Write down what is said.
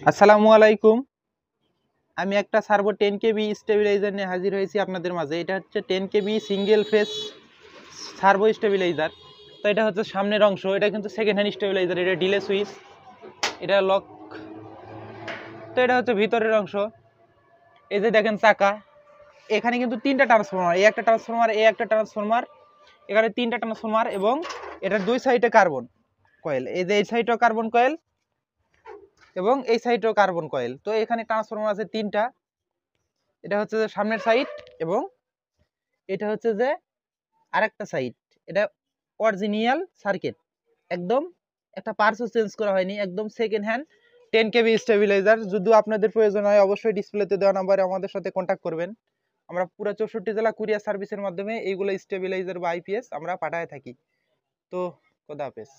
আসসালামু আলাইকুম। আমি একটা সার্ভো 10 কেবি স্টেবিলাইজার নিয়ে হাজির হয়েছি আপনাদের মাঝে। এটা হচ্ছে 10 কেবি সিঙ্গেল ফেস সার্ভো স্টেবিলাইজার। তো এটা হচ্ছে সামনের অংশ, এটা কিন্তু সেকেন্ড হ্যান্ড স্টেবিলাইজার, এটা ডিলে সুইচ, এটা লক। তো এটা হচ্ছে ভিতরের অংশ। এই যে দেখেন চাকা, এখানে কিন্তু তিনটা ট্রান্সফরমার, এই একটা ট্রান্সফরমার, এই একটা ট্রান্সফরমার, এখানে তিনটা ট্রান্সফরমার এবং এটার দুই সাইডে কার্বন কয়েল। এই যে এই সাইডেও কার্বন কয়েল এবং এই সাইডেও কার্বন কয়েল। তো এখানে ট্রান্সফরমার আছে তিনটা। এটা হচ্ছে যে সামনের সাইড এবং এটা হচ্ছে যে আরেকটা সাইড। এটা অরিজিনাল সার্কিট, একদম একটা পার্টসও চেঞ্জ করা হয়নি, একদম সেকেন্ড হ্যান্ড 10 কেবি স্টেবিলাইজার। যদি আপনাদের প্রয়োজন হয় অবশ্যই ডিসপ্লেতে দেওয়া নাম্বারে আমাদের সাথে কন্ট্যাক্ট করবেন। আমরা পুরো 64 জেলা কুরিয়ার সার্ভিসের মাধ্যমে এইগুলো স্টেবিলাইজার বা আইপিএস আমরা পাঠায় থাকি। তো খোদা হাফেজ।